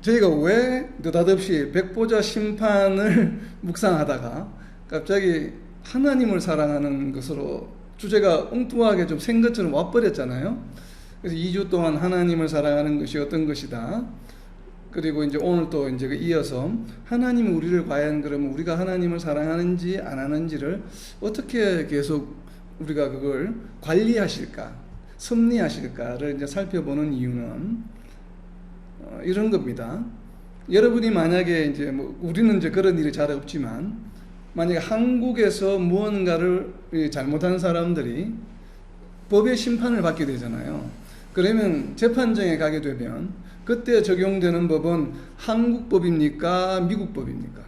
저희가 왜 느닷없이 백보자 심판을 묵상하다가 갑자기 하나님을 사랑하는 것으로 주제가 엉뚱하게 좀 센 것처럼 와버렸잖아요. 그래서 2주 동안 하나님을 사랑하는 것이 어떤 것이다. 그리고 이제 오늘 또 이제 이어서 하나님이 우리를 과연 그러면 우리가 하나님을 사랑하는지 안 하는지를 어떻게 계속 우리가 그걸 관리하실까, 섭리하실까를 이제 살펴보는 이유는 이런 겁니다. 여러분이 만약에 이제 뭐 우리는 이제 그런 일이 잘 없지만 만약에 한국에서 무언가를 잘못한 사람들이 법의 심판을 받게 되잖아요. 그러면 재판정에 가게 되면 그때 적용되는 법은 한국법입니까? 미국법입니까?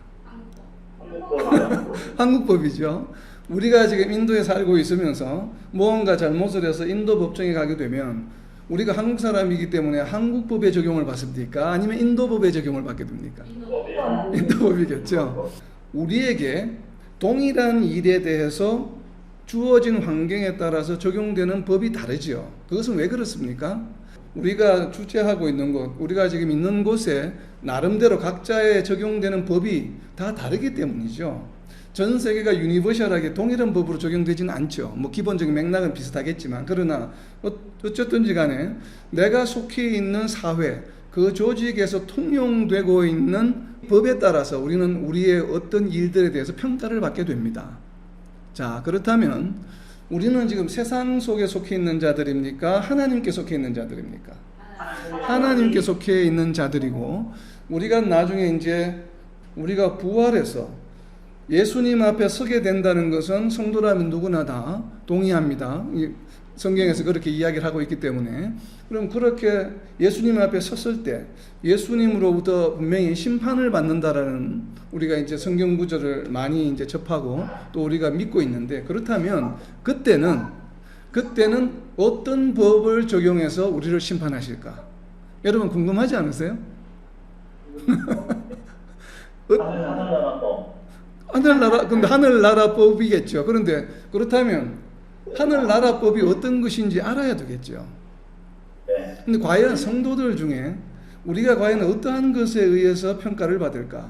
한국법이죠. 우리가 지금 인도에 살고 있으면서 무언가 잘못을 해서 인도 법정에 가게 되면 우리가 한국 사람이기 때문에 한국법의 적용을 받습니까? 아니면 인도법의 적용을 받게 됩니까? 인도법이겠죠. 우리에게 동일한 일에 대해서 주어진 환경에 따라서 적용되는 법이 다르죠. 그것은 왜 그렇습니까? 우리가 주재하고 있는 곳, 우리가 지금 있는 곳에 나름대로 각자의 적용되는 법이 다 다르기 때문이죠. 전 세계가 유니버셜하게 동일한 법으로 적용되지는 않죠. 뭐 기본적인 맥락은 비슷하겠지만, 그러나 어쨌든지 간에 내가 속해 있는 사회, 그 조직에서 통용되고 있는 법에 따라서 우리는 우리의 어떤 일들에 대해서 평가를 받게 됩니다. 자, 그렇다면 우리는 지금 세상 속에 속해 있는 자들입니까? 하나님께 속해 있는 자들입니까? 하나님께 속해 있는 자들이고, 우리가 나중에 이제 우리가 부활해서 예수님 앞에 서게 된다는 것은 성도라면 누구나 다 동의합니다. 성경에서 그렇게 이야기를 하고 있기 때문에. 그럼 그렇게 예수님 앞에 섰을 때 예수님으로부터 분명히 심판을 받는다라는 우리가 이제 성경 구절을 많이 이제 접하고 또 우리가 믿고 있는데, 그렇다면 그때는 어떤 법을 적용해서 우리를 심판하실까? 여러분 궁금하지 않으세요? 근데 하늘나라법이겠죠. 그런데 그렇다면 하늘나라법이 어떤 것인지 알아야 되겠죠. 근데 과연 성도들 중에 우리가 과연 어떠한 것에 의해서 평가를 받을까?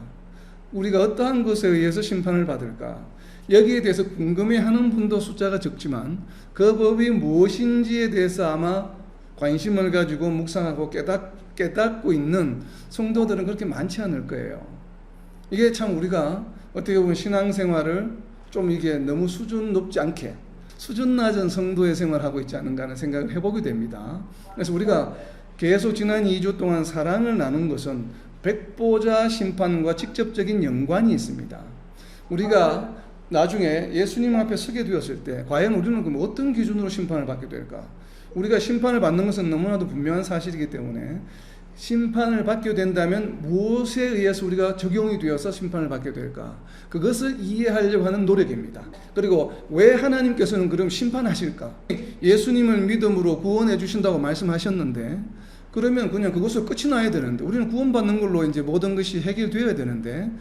우리가 어떠한 것에 의해서 심판을 받을까? 여기에 대해서 궁금해하는 분도 숫자가 적지만 그 법이 무엇인지에 대해서 아마 관심을 가지고 묵상하고 깨닫고 있는 성도들은 그렇게 많지 않을 거예요. 이게 참 우리가 어떻게 보면 신앙생활을 좀 이게 너무 수준 높지 않게 수준 낮은 성도의 생활을 하고 있지 않은가 하는 생각을 해보게 됩니다. 그래서 우리가 계속 지난 2주 동안 사랑을 나눈 것은 백보자 심판과 직접적인 연관이 있습니다. 우리가 나중에 예수님 앞에 서게 되었을 때 과연 우리는 그럼 어떤 기준으로 심판을 받게 될까? 우리가 심판을 받는 것은 너무나도 분명한 사실이기 때문에 심판을 받게 된다면 무엇에 의해서 우리가 적용이 되어서 심판을 받게 될까? 그것을 이해하려고 하는 노력입니다. 그리고 왜 하나님께서는 그럼 심판하실까? 예수님을 믿음으로 구원해 주신다고 말씀하셨는데, 그러면 그냥 그것으로 끝이 나야 되는데, 우리는 구원받는 걸로 이제 모든 것이 해결되어야 되는데,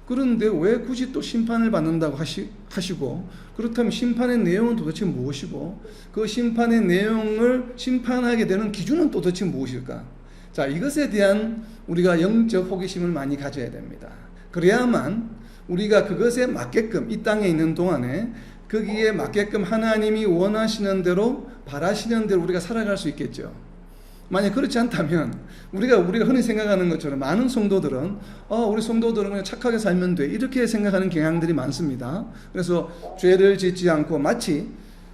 그런데 왜 굳이 또 심판을 받는다고 하시고, 그렇다면 심판의 내용은 도대체 무엇이고, 그 심판의 내용을 심판하게 되는 기준은 도대체 무엇일까? 자, 이것에 대한 우리가 영적 호기심을 많이 가져야 됩니다. 그래야만 우리가 그것에 맞게끔 이 땅에 있는 동안에 거기에 맞게끔 하나님이 원하시는 대로 바라시는 대로 우리가 살아갈 수 있겠죠. 만약 그렇지 않다면 우리가 흔히 생각하는 것처럼 많은 성도들은 우리 성도들은 그냥 착하게 살면 돼, 이렇게 생각하는 경향들이 많습니다. 그래서 죄를 짓지 않고 마치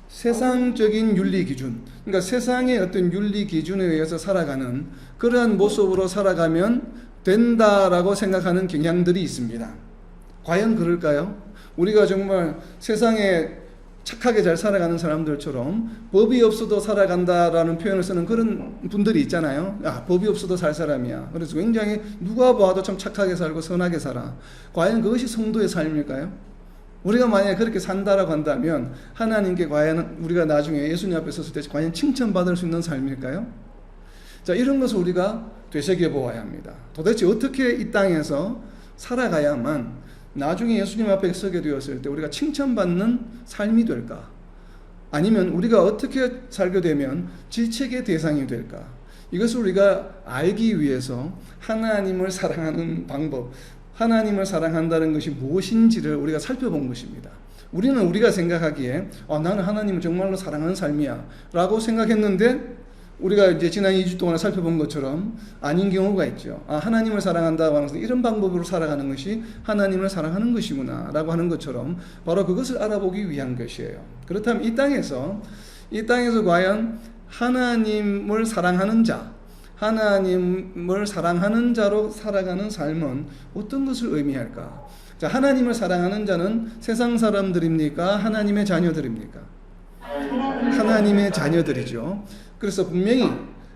세상적인 윤리 기준, 그러니까 세상의 어떤 윤리 기준에 의해서 살아가는 그러한 모습으로 살아가면 된다라고 생각하는 경향들이 있습니다. 과연 그럴까요? 우리가 정말 세상에 착하게 잘 살아가는 사람들처럼 법이 없어도 살아간다라는 표현을 쓰는 그런 분들이 있잖아요. 법이 없어도 살 사람이야. 그래서 굉장히 누가 봐도 참 착하게 살고 선하게 살아. 과연 그것이 성도의 삶일까요? 우리가 만약에 그렇게 산다라고 한다면 하나님께 과연 우리가 나중에 예수님 앞에 섰을 때 과연 칭찬받을 수 있는 삶일까요? 자, 이런 것을 우리가 되새겨보아야 합니다. 도대체 어떻게 이 땅에서 살아가야만 나중에 예수님 앞에 서게 되었을 때 우리가 칭찬받는 삶이 될까? 아니면 우리가 어떻게 살게 되면 질책의 대상이 될까? 이것을 우리가 알기 위해서 하나님을 사랑하는 방법, 하나님을 사랑한다는 것이 무엇인지를 우리가 살펴본 것입니다. 우리는 우리가 생각하기에 나는 하나님을 정말로 사랑하는 삶이야 라고 생각했는데, 우리가 이제 지난 2주 동안 살펴본 것처럼 아닌 경우가 있죠. 하나님을 사랑한다고 하면서 이런 방법으로 살아가는 것이 하나님을 사랑하는 것이구나 라고 하는 것처럼 바로 그것을 알아보기 위한 것이에요. 그렇다면 이 땅에서 과연 하나님을 사랑하는 자, 하나님을 사랑하는 자로 살아가는 삶은 어떤 것을 의미할까? 자, 하나님을 사랑하는 자는 세상 사람들입니까? 하나님의 자녀들입니까? 하나님의 자녀들이죠. 그래서 분명히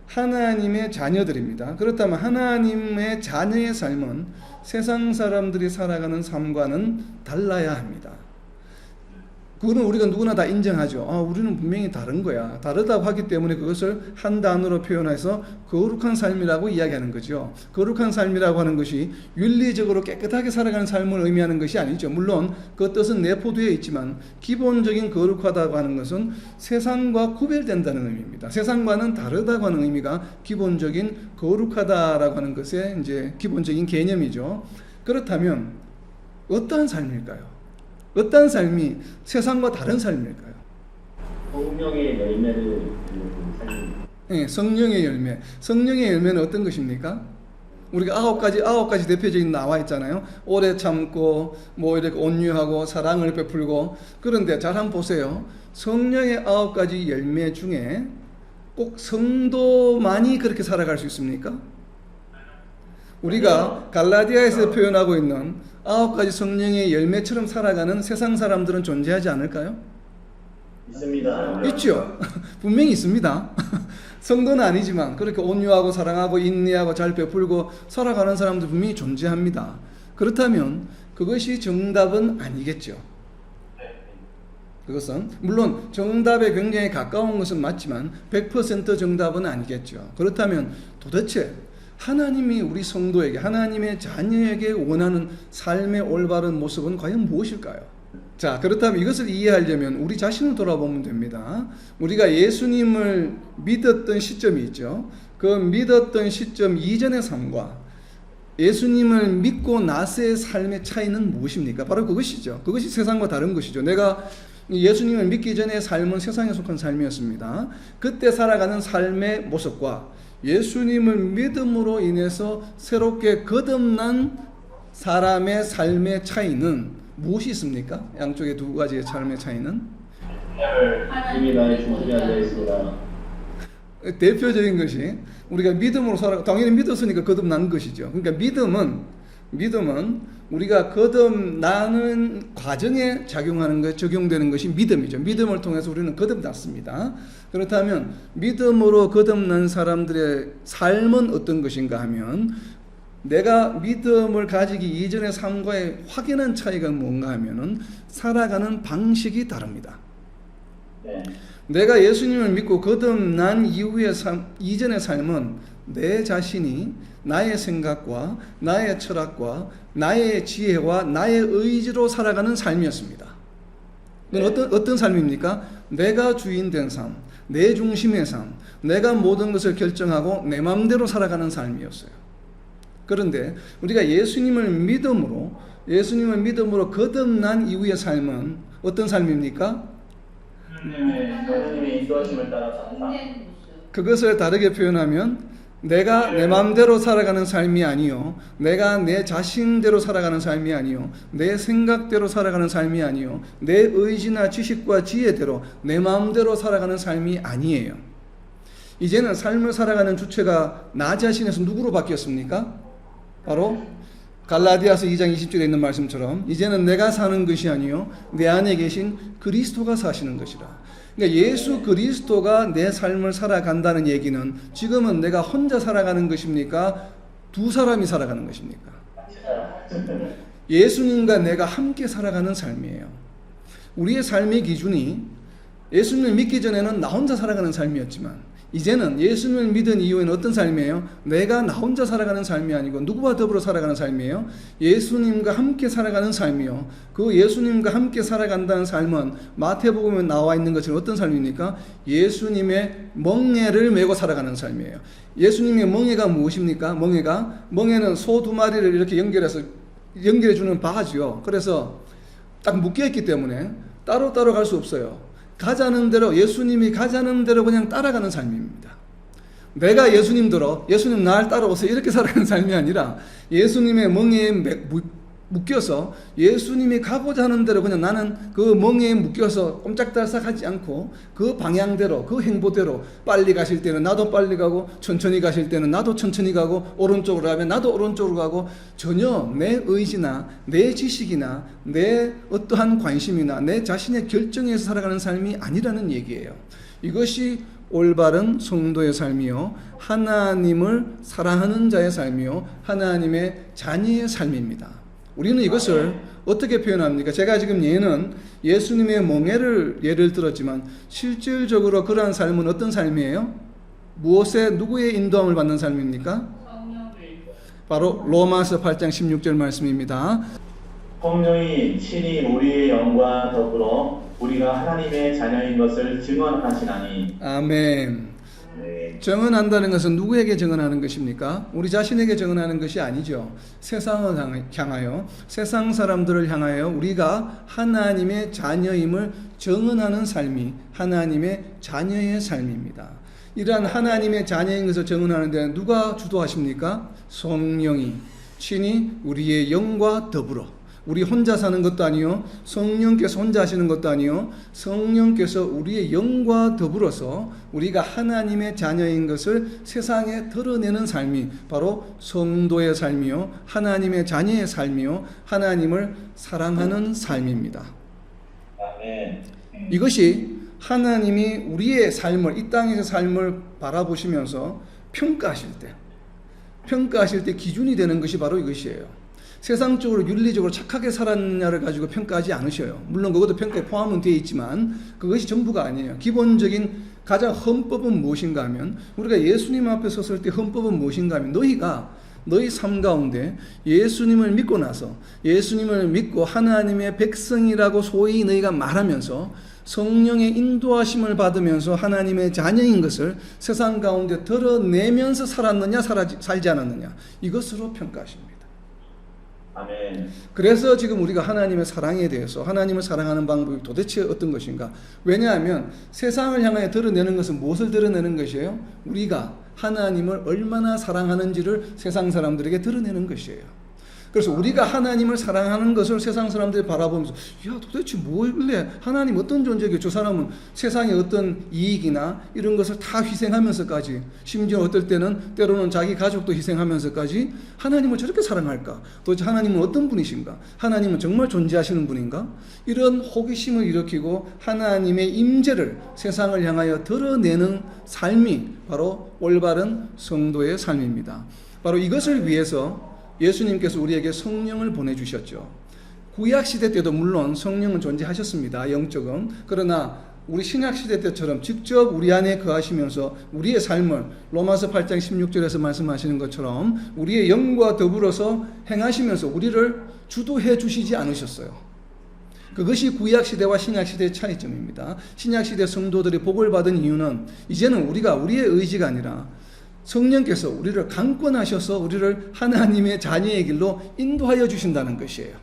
하나님의 자녀들입니다. 그렇다면 하나님의 자녀의 삶은 세상 사람들이 살아가는 삶과는 달라야 합니다. 그거는 우리가 누구나 다 인정하죠. 우리는 분명히 다른 거야. 다르다고 하기 때문에 그것을 한 단어로 표현해서 거룩한 삶이라고 이야기하는 거죠. 거룩한 삶이라고 하는 것이 윤리적으로 깨끗하게 살아가는 삶을 의미하는 것이 아니죠. 물론 그 뜻은 내포되어 있지만 기본적인 거룩하다고 하는 것은 세상과 구별된다는 의미입니다. 세상과는 다르다고 하는 의미가 기본적인 거룩하다라고 하는 것의 이제 기본적인 개념이죠. 그렇다면 어떠한 삶일까요? 어떤 삶이 세상과 다른 삶일까요? 성령의 열매를 잇는 삶. 네, 성령의 열매. 성령의 열매는 어떤 것입니까? 우리가 아홉 가지 대표적인 나와 있잖아요. 오래 참고, 이렇게 온유하고, 사랑을 베풀고. 그런데 잘 한번 보세요. 성령의 9가지 열매 중에 꼭 성도만이 그렇게 살아갈 수 있습니까? 우리가 갈라디아에서 표현하고 있는 9가지 성령의 열매처럼 살아가는 세상 사람들은 존재하지 않을까요? 있습니다. 있죠. 분명히 있습니다. 성도는 아니지만 그렇게 온유하고 사랑하고 인내하고 잘 베풀고 살아가는 사람들 분명히 존재합니다. 그렇다면 그것이 정답은 아니겠죠. 그것은 물론 정답에 굉장히 가까운 것은 맞지만 100% 정답은 아니겠죠. 그렇다면 도대체 하나님이 우리 성도에게, 하나님의 자녀에게 원하는 삶의 올바른 모습은 과연 무엇일까요? 자, 그렇다면 이것을 이해하려면 우리 자신을 돌아보면 됩니다. 우리가 예수님을 믿었던 시점이 있죠. 그 믿었던 시점 이전의 삶과 예수님을 믿고 나서의 삶의 차이는 무엇입니까? 바로 그것이죠. 그것이 세상과 다른 것이죠. 내가 예수님을 믿기 전의 삶은 세상에 속한 삶이었습니다. 그때 살아가는 삶의 모습과 예수님을 믿음으로 인해서 새롭게 거듭난 사람의 삶의 차이는 무엇이 있습니까? 양쪽의 두 가지의 삶의 차이는? 이미 나의 중심에 앉아있습니다. 대표적인 것이 우리가 믿음으로 당연히 믿었으니까 거듭난 것이죠. 그러니까 믿음은 우리가 거듭나는 과정에 적용되는 것이 믿음이죠. 믿음을 통해서 우리는 거듭났습니다. 그렇다면 믿음으로 거듭난 사람들의 삶은 어떤 것인가 하면, 내가 믿음을 가지기 이전의 삶과의 확연한 차이가 뭔가 하면은 살아가는 방식이 다릅니다. 네. 내가 예수님을 믿고 거듭난 이후의 이전의 삶은 내 자신이 나의 생각과 나의 철학과 나의 지혜와 나의 의지로 살아가는 삶이었습니다. 네. 어떤 삶입니까? 내가 주인 된 삶, 내 중심의 삶, 내가 모든 것을 결정하고 내 마음대로 살아가는 삶이었어요. 그런데 우리가 예수님을 믿음으로 거듭난 이후의 삶은 어떤 삶입니까? 하나님의 인도하심을 따라 사는 삶. 그것을 다르게 표현하면 내가 내 마음대로 살아가는 삶이 아니요, 내가 내 자신대로 살아가는 삶이 아니요, 내 생각대로 살아가는 삶이 아니요, 내 의지나 지식과 지혜대로 내 마음대로 살아가는 삶이 아니에요. 이제는 삶을 살아가는 주체가 나 자신에서 누구로 바뀌었습니까? 바로 갈라디아서 2장 20절에 있는 말씀처럼 이제는 내가 사는 것이 아니요 내 안에 계신 그리스도가 사시는 것이라. 그러니까 예수 그리스도가 내 삶을 살아간다는 얘기는 지금은 내가 혼자 살아가는 것입니까? 두 사람이 살아가는 것입니까? 예수님과 내가 함께 살아가는 삶이에요. 우리의 삶의 기준이 예수님을 믿기 전에는 나 혼자 살아가는 삶이었지만 이제는 예수님을 믿은 이후에는 어떤 삶이에요? 내가 나 혼자 살아가는 삶이 아니고 누구와 더불어 살아가는 삶이에요? 예수님과 함께 살아가는 삶이요. 그 예수님과 함께 살아간다는 삶은 마태복음에 나와 있는 것처럼 어떤 삶입니까? 예수님의 멍에를 메고 살아가는 삶이에요. 예수님의 멍에가 무엇입니까? 멍에는 소 두 마리를 이렇게 연결해 주는 바지요. 그래서 딱 묶여있기 때문에 따로따로 갈 수 없어요. 가자는 대로, 예수님이 가자는 대로 그냥 따라가는 삶입니다. 내가 예수님대로, 예수님 날 따라오세요 이렇게 살아가는 삶이 아니라 예수님의 멍에에 묶여서 예수님이 가고자 하는 대로 그냥 나는 그 멍에에 묶여서 꼼짝달싹 하지 않고 그 방향대로, 그 행보대로 빨리 가실 때는 나도 빨리 가고 천천히 가실 때는 나도 천천히 가고 오른쪽으로 가면 나도 오른쪽으로 가고 전혀 내 의지나 내 지식이나 내 어떠한 관심이나 내 자신의 결정에서 살아가는 삶이 아니라는 얘기예요. 이것이 올바른 성도의 삶이요, 하나님을 사랑하는 자의 삶이요, 하나님의 자녀의 삶입니다. 우리는 이것을 어떻게 표현합니까? 제가 지금 얘는 예수님의 멍에를 예를 들었지만 실질적으로 그러한 삶은 어떤 삶이에요? 무엇에 누구의 인도함을 받는 삶입니까? 바로 로마서 8장 16절 말씀입니다. 성령이 친히 우리의 영과 더불어 우리가 하나님의 자녀인 것을 증언하시나니. 아멘. 증언한다는 것은 누구에게 증언하는 것입니까? 우리 자신에게 증언하는 것이 아니죠. 세상을 향하여, 세상 사람들을 향하여 우리가 하나님의 자녀임을 증언하는 삶이 하나님의 자녀의 삶입니다. 이러한 하나님의 자녀인 것을 증언하는 데는 누가 주도하십니까? 성령이 친히 우리의 영과 더불어, 우리 혼자 사는 것도 아니요, 성령께서 혼자 하시는 것도 아니요, 성령께서 우리의 영과 더불어서 우리가 하나님의 자녀인 것을 세상에 드러내는 삶이 바로 성도의 삶이요, 하나님의 자녀의 삶이요, 하나님을 사랑하는 삶입니다. 아멘. 이것이 하나님이 우리의 삶을, 이 땅에서 삶을 바라보시면서 평가하실 때 기준이 되는 것이 바로 이것이에요. 세상적으로 윤리적으로 착하게 살았느냐를 가지고 평가하지 않으셔요. 물론 그것도 평가에 포함은 되어 있지만 그것이 전부가 아니에요. 기본적인 가장 헌법은 무엇인가 하면, 우리가 예수님 앞에 섰을 때 헌법은 무엇인가 하면, 너희 삶 가운데 예수님을 믿고 나서, 예수님을 믿고 하나님의 백성이라고 소위 너희가 말하면서 성령의 인도하심을 받으면서 하나님의 자녀인 것을 세상 가운데 드러내면서 살았느냐 살지 않았느냐, 이것으로 평가하십니다. 아멘. 그래서 지금 우리가 하나님의 사랑에 대해서, 하나님을 사랑하는 방법이 도대체 어떤 것인가? 왜냐하면 세상을 향하여 드러내는 것은 무엇을 드러내는 것이에요? 우리가 하나님을 얼마나 사랑하는지를 세상 사람들에게 드러내는 것이에요. 그래서 우리가 하나님을 사랑하는 것을 세상 사람들이 바라보면서, 야, 도대체 뭐길래 하나님 어떤 존재겠죠? 저 사람은 세상의 어떤 이익이나 이런 것을 다 희생하면서까지, 심지어 어떨 때는 때로는 자기 가족도 희생하면서까지 하나님을 저렇게 사랑할까? 도대체 하나님은 어떤 분이신가? 하나님은 정말 존재하시는 분인가? 이런 호기심을 일으키고 하나님의 임재를 세상을 향하여 드러내는 삶이 바로 올바른 성도의 삶입니다. 바로 이것을 위해서 예수님께서 우리에게 성령을 보내주셨죠. 구약시대 때도 물론 성령은 존재하셨습니다. 영적은. 그러나 우리 신약시대 때처럼 직접 우리 안에 거하시면서 우리의 삶을 로마서 8장 16절에서 말씀하시는 것처럼 우리의 영과 더불어서 행하시면서 우리를 주도해 주시지 않으셨어요. 그것이 구약시대와 신약시대의 차이점입니다. 신약시대 성도들이 복을 받은 이유는 이제는 우리가 우리의 의지가 아니라 성령께서 우리를 강권하셔서 우리를 하나님의 자녀의 길로 인도하여 주신다는 것이에요.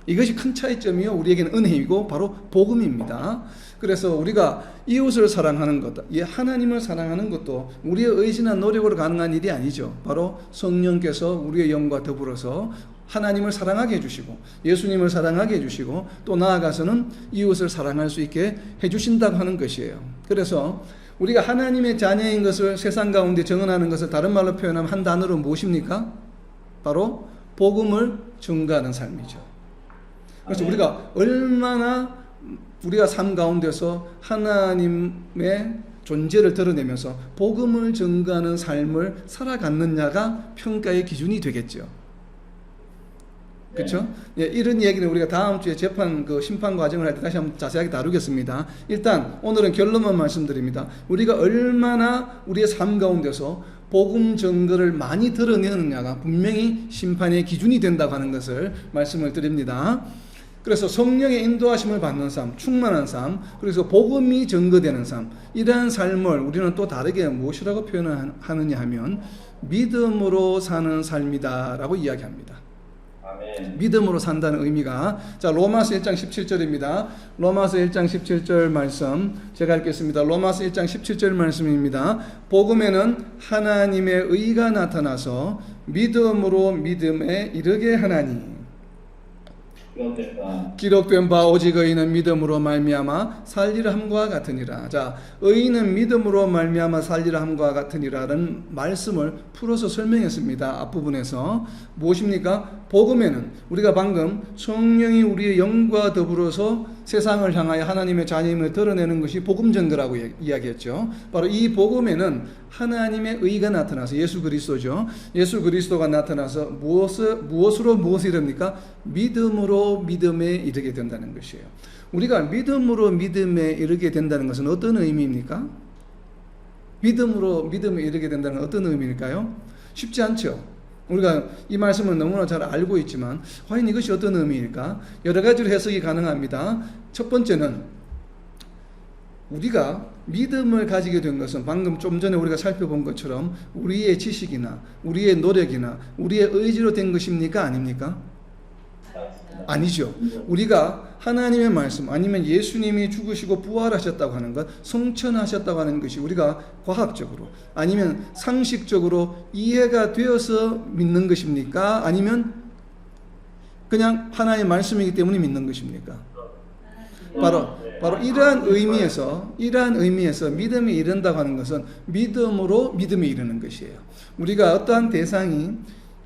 이것이 큰 차이점이요, 우리에게는 은혜이고 바로 복음입니다. 그래서 우리가 이웃을 사랑하는 것, 하나님을 사랑하는 것도 우리의 의지나 노력으로 가능한 일이 아니죠. 바로 성령께서 우리의 영과 더불어서 하나님을 사랑하게 해주시고 예수님을 사랑하게 해주시고 또 나아가서는 이웃을 사랑할 수 있게 해주신다고 하는 것이에요. 그래서 우리가 하나님의 자녀인 것을 세상 가운데 증언하는 것을 다른 말로 표현하면 한 단어로 무엇입니까? 바로 복음을 증거하는 삶이죠. 그래서 우리가 얼마나 우리가 삶 가운데서 하나님의 존재를 드러내면서 복음을 증거하는 삶을 살아갔느냐가 평가의 기준이 되겠죠. 그렇죠? 예, 이런 얘기는 우리가 다음 주에 재판 그 심판 과정을 할 때 다시 한번 자세하게 다루겠습니다. 일단 오늘은 결론만 말씀드립니다. 우리가 얼마나 우리의 삶 가운데서 복음 증거를 많이 드러내느냐가 분명히 심판의 기준이 된다고 하는 것을 말씀을 드립니다. 그래서 성령의 인도하심을 받는 삶, 충만한 삶, 그래서 복음이 증거되는 삶, 이러한 삶을 우리는 또 다르게 무엇이라고 표현하느냐 하면 믿음으로 사는 삶이다라고 이야기합니다. 아멘. 믿음으로 산다는 의미가, 자, 로마서 1장 17절입니다. 로마서 1장 17절 말씀 제가 읽겠습니다. 로마서 1장 17절 말씀입니다. 복음에는 하나님의 의가 나타나서 믿음으로 믿음에 이르게 하나니, 기록된 바 오직 의인은 믿음으로 말미암아 살리라 함과 같으니라. 자, 의인은 믿음으로 말미암아 살리라 함과 같으니라는 말씀을 풀어서 설명했습니다. 앞부분에서 무엇입니까? 복음에는 우리가 방금 성령이 우리의 영과 더불어서 세상을 향하여 하나님의 자녀임을 드러내는 것이 복음 증거라고 이야기했죠. 바로 이 복음에는 하나님의 의가 나타나서, 예수 그리스도죠. 예수 그리스도가 나타나서 무엇으로 무엇을 이릅니까? 믿음으로 믿음에 이르게 된다는 것이에요. 우리가 믿음으로 믿음에 이르게 된다는 것은 어떤 의미입니까? 믿음으로 믿음에 이르게 된다는 건 어떤 의미일까요? 쉽지 않죠. 우리가 이 말씀을 너무나 잘 알고 있지만 과연 이것이 어떤 의미일까? 여러 가지로 해석이 가능합니다. 첫 번째는 우리가 믿음을 가지게 된 것은 방금 좀 전에 우리가 살펴본 것처럼 우리의 지식이나 우리의 노력이나 우리의 의지로 된 것입니까? 아닙니까? 아니죠. 우리가 하나님의 말씀 아니면 예수님이 죽으시고 부활하셨다고 하는 것, 성천하셨다고 하는 것이 우리가 과학적으로 아니면 상식적으로 이해가 되어서 믿는 것입니까? 아니면 그냥 하나님의 말씀이기 때문에 믿는 것입니까? 바로 이러한 의미에서 믿음이 이른다고 하는 것은 믿음으로 믿음에 이르는 것이에요. 우리가 어떠한 대상이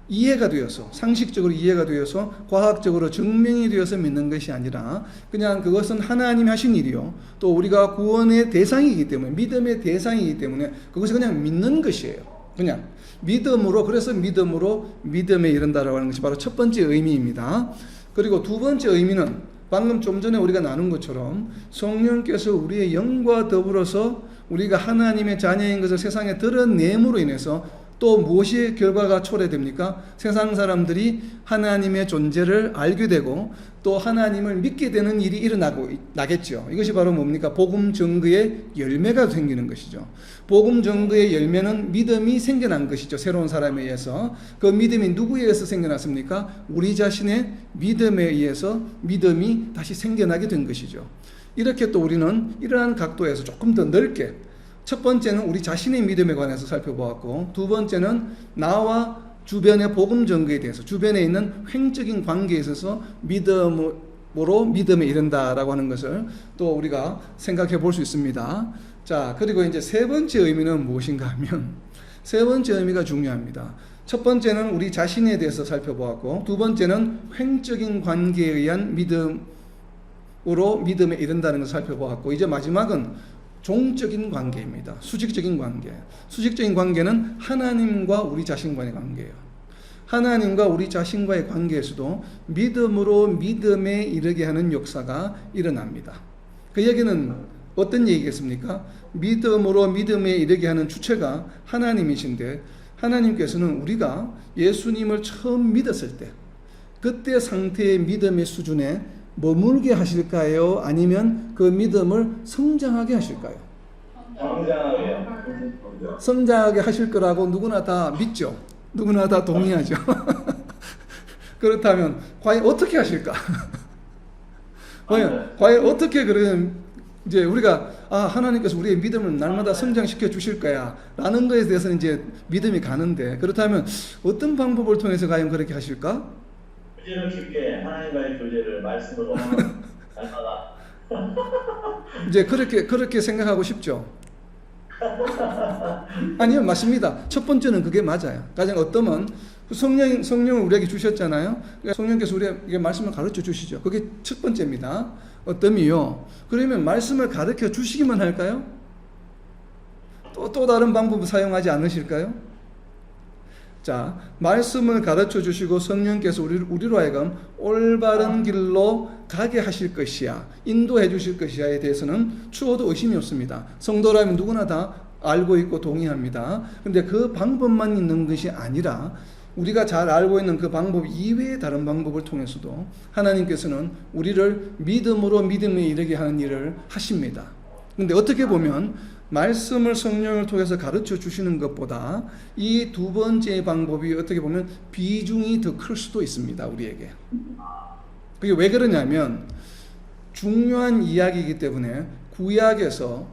이해가 되어서, 상식적으로 이해가 되어서 과학적으로 증명이 되어서 믿는 것이 아니라 그냥 그것은 하나님이 하신 일이요, 또 우리가 구원의 대상이기 때문에, 믿음의 대상이기 때문에 그것이 그냥 믿는 것이에요. 그냥 믿음으로, 그래서 믿음으로 믿음에 이른다라고 하는 것이 바로 첫 번째 의미입니다. 그리고 두 번째 의미는 방금 좀 전에 우리가 나눈 것처럼 성령께서 우리의 영과 더불어서 우리가 하나님의 자녀인 것을 세상에 드러냄으로 인해서 또 무엇이 결과가 초래됩니까? 세상 사람들이 하나님의 존재를 알게 되고 또 하나님을 믿게 되는 일이 일어나겠죠. 이것이 바로 뭡니까? 복음 증거의 열매가 생기는 것이죠. 복음 증거의 열매는 믿음이 생겨난 것이죠. 새로운 사람에 의해서. 그 믿음이 누구에 의해서 생겨났습니까? 우리 자신의 믿음에 의해서 믿음이 다시 생겨나게 된 것이죠. 이렇게 또 우리는 이러한 각도에서 조금 더 넓게, 첫 번째는 우리 자신의 믿음에 관해서 살펴보았고, 두 번째는 나와 주변의 복음 증거에 대해서, 주변에 있는 횡적인 관계에 있어서 믿음으로 믿음에 이른다라고 하는 것을 또 우리가 생각해 볼 수 있습니다. 자, 그리고 이제 세 번째 의미는 무엇인가 하면, 세 번째 의미가 중요합니다. 첫 번째는 우리 자신에 대해서 살펴보았고, 두 번째는 횡적인 관계에 의한 믿음으로 믿음에 이른다는 것을 살펴보았고, 이제 마지막은 종적인 관계입니다. 수직적인 관계. 수직적인 관계는 하나님과 우리 자신과의 관계예요. 하나님과 우리 자신과의 관계에서도 믿음으로 믿음에 이르게 하는 역사가 일어납니다. 그 얘기는 어떤 얘기겠습니까? 믿음으로 믿음에 이르게 하는 주체가 하나님이신데, 하나님께서는 우리가 예수님을 처음 믿었을 때 그때 상태의 믿음의 수준에 머물게 하실까요? 아니면 그 믿음을 성장하게 하실까요? 성장하게 하실 거라고 누구나 다 믿죠. 누구나 다 동의하죠. 그렇다면 과연 어떻게 하실까? 과연 어떻게, 그러면 이제 우리가 하나님께서 우리의 믿음을 날마다 성장시켜 주실 거야 라는 것에 대해서는 이제 믿음이 가는데, 그렇다면 어떤 방법을 통해서 과연 그렇게 하실까? 교제를 깊게, 하나님과의 교제를 말씀으로 날마다 이제 그렇게 생각하고 싶죠. 아니요, 맞습니다. 첫 번째는 그게 맞아요. 가장 어떠면 성령을 우리에게 주셨잖아요. 성령께서 우리에게 말씀을 가르쳐 주시죠. 그게 첫 번째입니다. 어떠미요? 그러면 말씀을 가르쳐 주시기만 할까요? 또 다른 방법을 사용하지 않으실까요? 자, 말씀을 가르쳐 주시고 성령께서 우리로 하여금 올바른 길로 가게 하실 것이야, 인도해 주실 것이야에 대해서는 추호도 의심이 없습니다. 성도라면 누구나 다 알고 있고 동의합니다. 근데 그 방법만 있는 것이 아니라 우리가 잘 알고 있는 그 방법 이외의 다른 방법을 통해서도 하나님께서는 우리를 믿음으로 믿음에 이르게 하는 일을 하십니다. 근데 어떻게 보면 말씀을 성령을 통해서 가르쳐 주시는 것보다 이 두 번째 방법이 어떻게 보면 비중이 더 클 수도 있습니다. 우리에게. 그게 왜 그러냐면 중요한 이야기이기 때문에 구약에서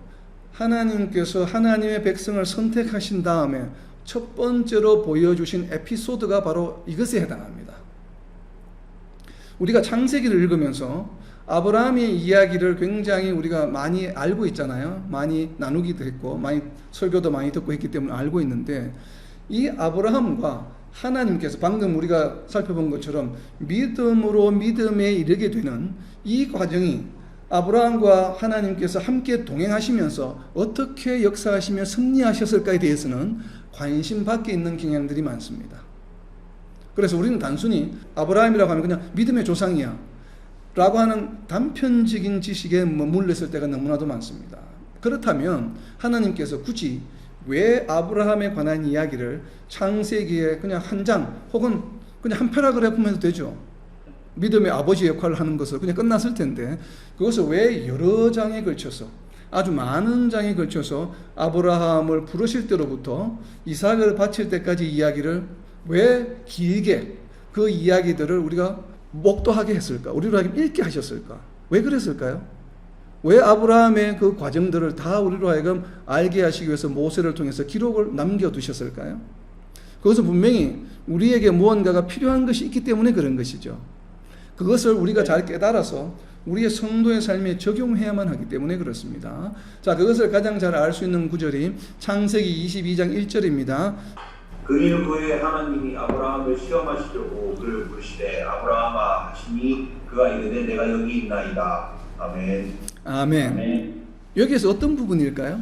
하나님께서 하나님의 백성을 선택하신 다음에 첫 번째로 보여주신 에피소드가 바로 이것에 해당합니다. 우리가 창세기를 읽으면서 아브라함의 이야기를 굉장히 우리가 많이 알고 있잖아요. 많이 나누기도 했고 많이 설교도 많이 듣고 했기 때문에 알고 있는데, 이 아브라함과 하나님께서 방금 우리가 살펴본 것처럼 믿음으로 믿음에 이르게 되는 이 과정이 아브라함과 하나님께서 함께 동행하시면서 어떻게 역사하시며 승리하셨을까에 대해서는 관심 밖에 있는 경향들이 많습니다. 그래서 우리는 단순히 아브라함이라고 하면 그냥 믿음의 조상이야 라고 하는 단편적인 지식에 머물렀을 때가 너무나도 많습니다. 그렇다면 하나님께서 굳이 왜 아브라함에 관한 이야기를 창세기에 그냥 한 장 혹은 그냥 한 패러그래프 해도 되죠. 믿음의 아버지 역할을 하는 것을 그냥 끝났을 텐데 그것을 왜 여러 장에 걸쳐서, 아주 많은 장에 걸쳐서 아브라함을 부르실 때로부터 이삭을 바칠 때까지 이야기를 왜 길게 그 이야기들을 우리가 목도하게 했을까? 우리로 하여금 읽게 하셨을까? 왜 그랬을까요? 왜 아브라함의 그 과정들을 다 우리로 하여금 알게 하시기 위해서 모세를 통해서 기록을 남겨두셨을까요? 그것은 분명히 우리에게 무언가가 필요한 것이 있기 때문에 그런 것이죠. 그것을 우리가 잘 깨달아서 우리의 성도의 삶에 적용해야만 하기 때문에 그렇습니다. 자, 그것을 가장 잘 알 수 있는 구절이 창세기 22장 1절입니다. 그일 후에 하나님이 아브라함을 시험하시려고 그를 부르시되 아브라함아 하시니 그가 이르되 내가 여기 있나이다. 아멘. 아멘. 아멘. 여기에서 어떤 부분일까요?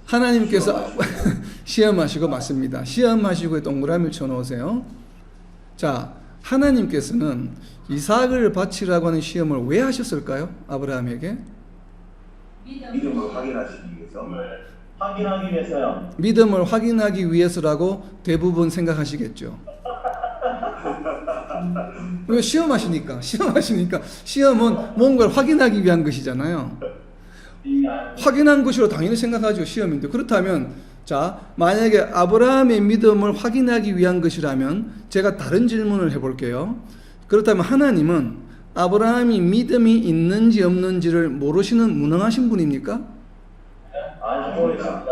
하나님께서 시험하시고 맞습니다. 시험하시고에 동그라미를 쳐놓으세요. 자, 하나님께서는 이삭을 바치라고 하는 시험을 왜 하셨을까요? 아브라함에게? 믿음을 확인하시기 위해서. 확인하기 위해서요. 믿음을 확인하기 위해서라고 대부분 생각하시겠죠. 왜 시험하시니까 시험은 뭔가를 확인하기 위한 것이잖아요. 확인한 것으로 당연히 생각하죠. 시험인데. 그렇다면 자, 만약에 아브라함의 믿음을 확인하기 위한 것이라면 제가 다른 질문을 해볼게요. 그렇다면 하나님은 아브라함이 믿음이 있는지 없는지를 모르시는 무능하신 분입니까? 알고 있습니다.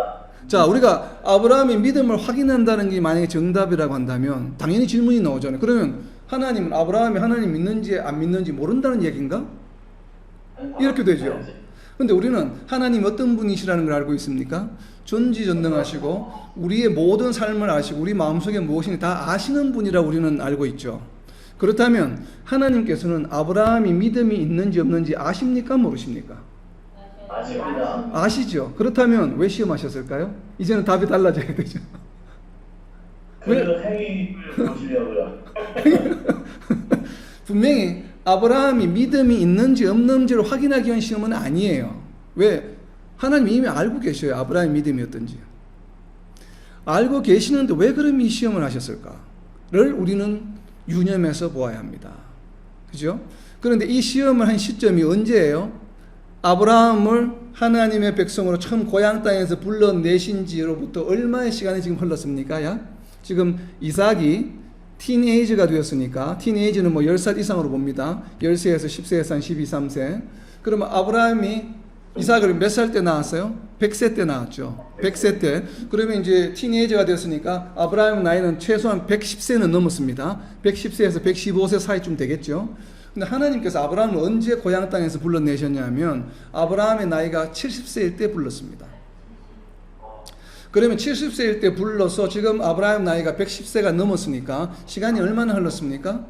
자, 우리가 아브라함의 믿음을 확인한다는 게 만약에 정답이라고 한다면 당연히 질문이 나오잖아요. 그러면 하나님은 아브라함이 하나님 믿는지 안 믿는지 모른다는 얘기인가? 이렇게 되죠. 근데 우리는 하나님 어떤 분이시라는 걸 알고 있습니까? 전지전능하시고 우리의 모든 삶을 아시고 우리 마음속에 무엇인지 다 아시는 분이라고 우리는 알고 있죠. 그렇다면 하나님께서는 아브라함이 믿음이 있는지 없는지 아십니까? 모르십니까? 아십니다. 아시죠? 그렇다면 왜 시험하셨을까요? 이제는 답이 달라져야 되죠. 그 행위를 보시려고요. 분명히 아브라함이 믿음이 있는지 없는지를 확인하기 위한 시험은 아니에요. 왜? 하나님이 이미 알고 계셔요. 아브라함의 믿음이 어떤지. 알고 계시는데 왜 그럼 이 시험을 하셨을까를 우리는 유념해서 보아야 합니다. 그죠? 그런데 이 시험을 한 시점이 언제예요? 아브라함을 하나님의 백성으로 처음 고향 땅에서 불러내신 지로부터 얼마의 시간이 지금 흘렀습니까? 지금 이삭이 티네이저가 되었으니까, 티네이저는 뭐 10살 이상으로 봅니다. 10세에서 10세에서 한 12, 3세. 그러면 아브라함이 이삭을 몇 살 때 낳았어요? 100세 때 낳았죠. 100세 때. 그러면 이제 티네이저가 되었으니까 아브라함의 나이는 최소한 110세는 넘었습니다. 110세에서 115세 사이쯤 되겠죠. 근데 하나님께서 아브라함을 언제 고향 땅에서 불러내셨냐면 아브라함의 나이가 70세일 때 불렀습니다. 그러면 70세일 때 불러서 지금 아브라함 나이가 110세가 넘었으니까 시간이 얼마나 흘렀습니까?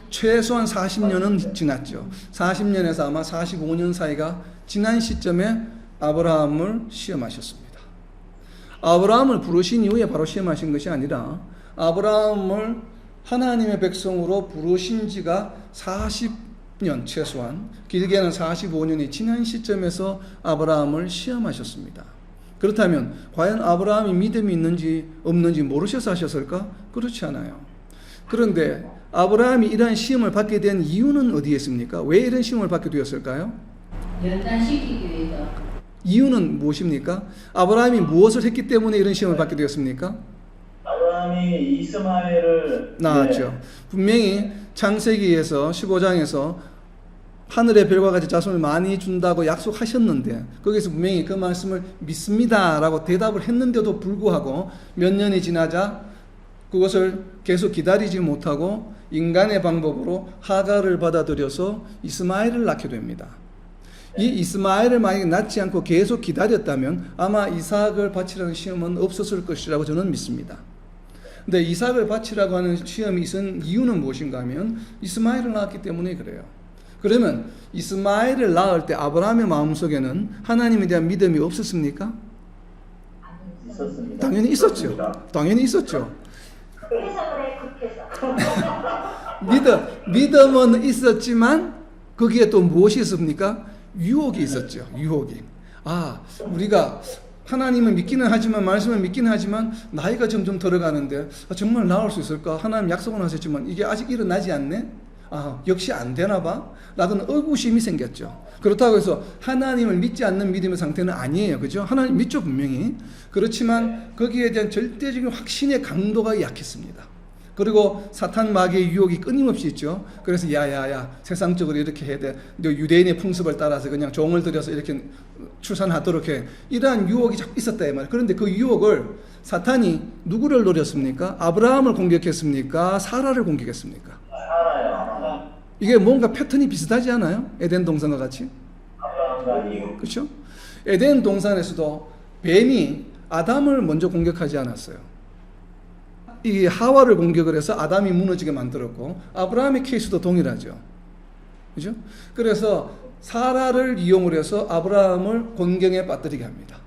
최소한 40년은 지났죠. 40년에서 아마 45년 사이가 지난 시점에 아브라함을 시험하셨습니다. 아브라함을 부르신 이후에 바로 시험하신 것이 아니라 아브라함을 하나님의 백성으로 부르신 지가 40년 최소한, 길게는 45년이 지난 시점에서 아브라함을 시험하셨습니다. 그렇다면 과연 아브라함이 믿음이 있는지 없는지 모르셔서 하셨을까? 그렇지 않아요. 그런데 아브라함이 이러한 시험을 받게 된 이유는 어디에 있습니까? 왜 이런 시험을 받게 되었을까요? 연단시키기 위해서. 이유는 무엇입니까? 아브라함이 무엇을 했기 때문에 이런 시험을 받게 되었습니까? 아브라함이 이스마엘을 낳았죠. 분명히 창세기에서 15장에서 하늘의 별과 같이 자손을 많이 준다고 약속하셨는데 거기서 분명히 그 말씀을 믿습니다라고 대답을 했는데도 불구하고 몇 년이 지나자 그것을 계속 기다리지 못하고 인간의 방법으로 하갈을 받아들여서 이스마엘을 낳게 됩니다. 이 이스마엘을 만약에 낳지 않고 계속 기다렸다면 아마 이삭을 바치라는 시험은 없었을 것이라고 저는 믿습니다. 근데 이삭을 바치라고 하는 시험이 있은 이유는 무엇인가 하면 이스마엘을 낳았기 때문에 그래요. 그러면 이스마엘을 낳을 때 아브라함의 마음속에는 하나님에 대한 믿음이 없었습니까? 있었습니다. 당연히 있었죠. 당연히 있었죠. 그래서 그래, 급해서. 믿음은 있었지만 거기에 또 무엇이 있습니까? 유혹이 있었죠. 유혹이. 우리가 하나님을 믿기는 하지만 말씀을 믿기는 하지만 나이가 점점 들어가는데 정말 나올 수 있을까? 하나님 약속은 하셨지만 이게 아직 일어나지 않네? 역시 안 되나 봐? 라는 의구심이 생겼죠. 그렇다고 해서 하나님을 믿지 않는 믿음의 상태는 아니에요. 그죠? 하나님 믿죠, 분명히. 그렇지만 거기에 대한 절대적인 확신의 강도가 약했습니다. 그리고 사탄 마귀의 유혹이 끊임없이 있죠. 그래서 야야야 세상적으로 이렇게 해야 돼. 너 유대인의 풍습을 따라서 그냥 종을 들여서 이렇게 출산하도록 해. 이러한 유혹이 자꾸 있었다 이 말이에요. 그런데 그 유혹을 사탄이 누구를 노렸습니까? 아브라함을 공격했습니까? 사라를 공격했습니까? 살아요. 이게 뭔가 패턴이 비슷하지 않아요? 에덴 동산과 같이? 아브라함과 이후. 그렇죠? 에덴 동산에서도 뱀이 아담을 먼저 공격하지 않았어요. 이 하와를 공격을 해서 아담이 무너지게 만들었고 아브라함의 케이스도 동일하죠. 그죠? 그래서 사라를 이용을 해서 아브라함을 곤경에 빠뜨리게 합니다.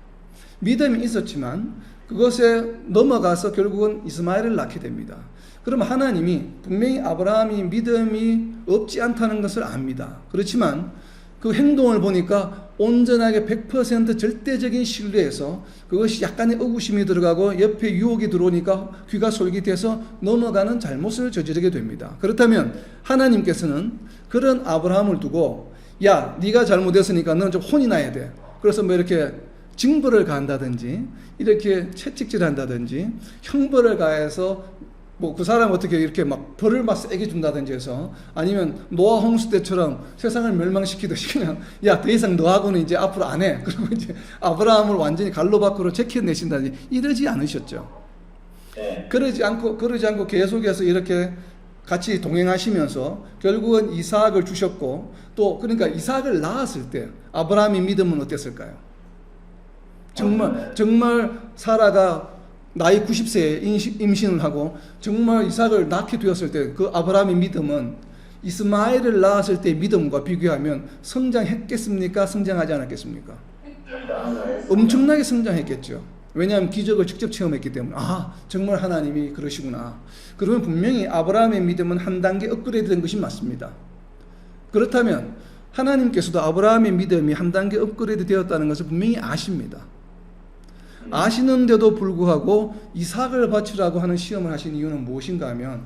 믿음이 있었지만 그것에 넘어가서 결국은 이스마엘을 낳게 됩니다. 그러면 하나님이 분명히 아브라함이 믿음이 없지 않다는 것을 압니다. 그렇지만 그 행동을 보니까 온전하게 100% 절대적인 신뢰에서 그것이 약간의 의구심이 들어가고 옆에 유혹이 들어오니까 귀가 솔깃해서 넘어가는 잘못을 저지르게 됩니다. 그렇다면 하나님께서는 그런 아브라함을 두고 야 네가 잘못했으니까 너는 좀 혼이 나야 돼. 그래서 뭐 이렇게 징벌을 가한다든지 이렇게 채찍질한다든지 형벌을 가해서 뭐 그 사람 어떻게 이렇게 막 벌을 막 세게 준다든지 해서 아니면 노아 홍수 때처럼 세상을 멸망시키듯이 그냥 야 더 이상 너하고는 이제 앞으로 안 해. 그리고 이제 아브라함을 완전히 갈로 밖으로 제껴내신다든지 이러지 않으셨죠. 네. 그러지 않고 계속해서 이렇게 같이 동행하시면서 결국은 이삭을 주셨고 또 그러니까 이삭을 낳았을 때 아브라함의 믿음은 어땠을까요? 정말 사라가 나이 90세에 임신을 하고 정말 이삭을 낳게 되었을 때 그 아브라함의 믿음은 이스마엘을 낳았을 때의 믿음과 비교하면 성장했겠습니까? 성장하지 않았겠습니까? 엄청나게 성장했겠죠. 왜냐하면 기적을 직접 체험했기 때문에 정말 하나님이 그러시구나. 그러면 분명히 아브라함의 믿음은 한 단계 업그레이드 된 것이 맞습니다. 그렇다면 하나님께서도 아브라함의 믿음이 한 단계 업그레이드 되었다는 것을 분명히 아십니다. 아시는데도 불구하고 이삭을 바치라고 하는 시험을 하신 이유는 무엇인가 하면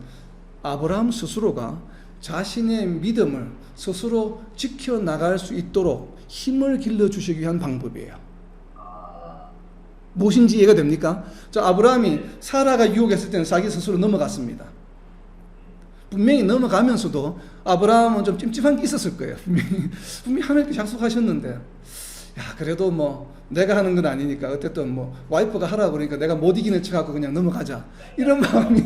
아브라함 스스로가 자신의 믿음을 스스로 지켜나갈 수 있도록 힘을 길러주시기 위한 방법이에요. 무엇인지 이해가 됩니까? 아브라함이 사라가 유혹했을 때는 자기 스스로 넘어갔습니다. 분명히 넘어가면서도 아브라함은 좀 찜찜한 게 있었을 거예요. 분명히 하나님께 약속하셨는데 그래도 뭐 내가 하는 건 아니니까 어쨌든 뭐 와이프가 하라고 그러니까 내가 못 이기는 척하고 그냥 넘어가자 이런 마음이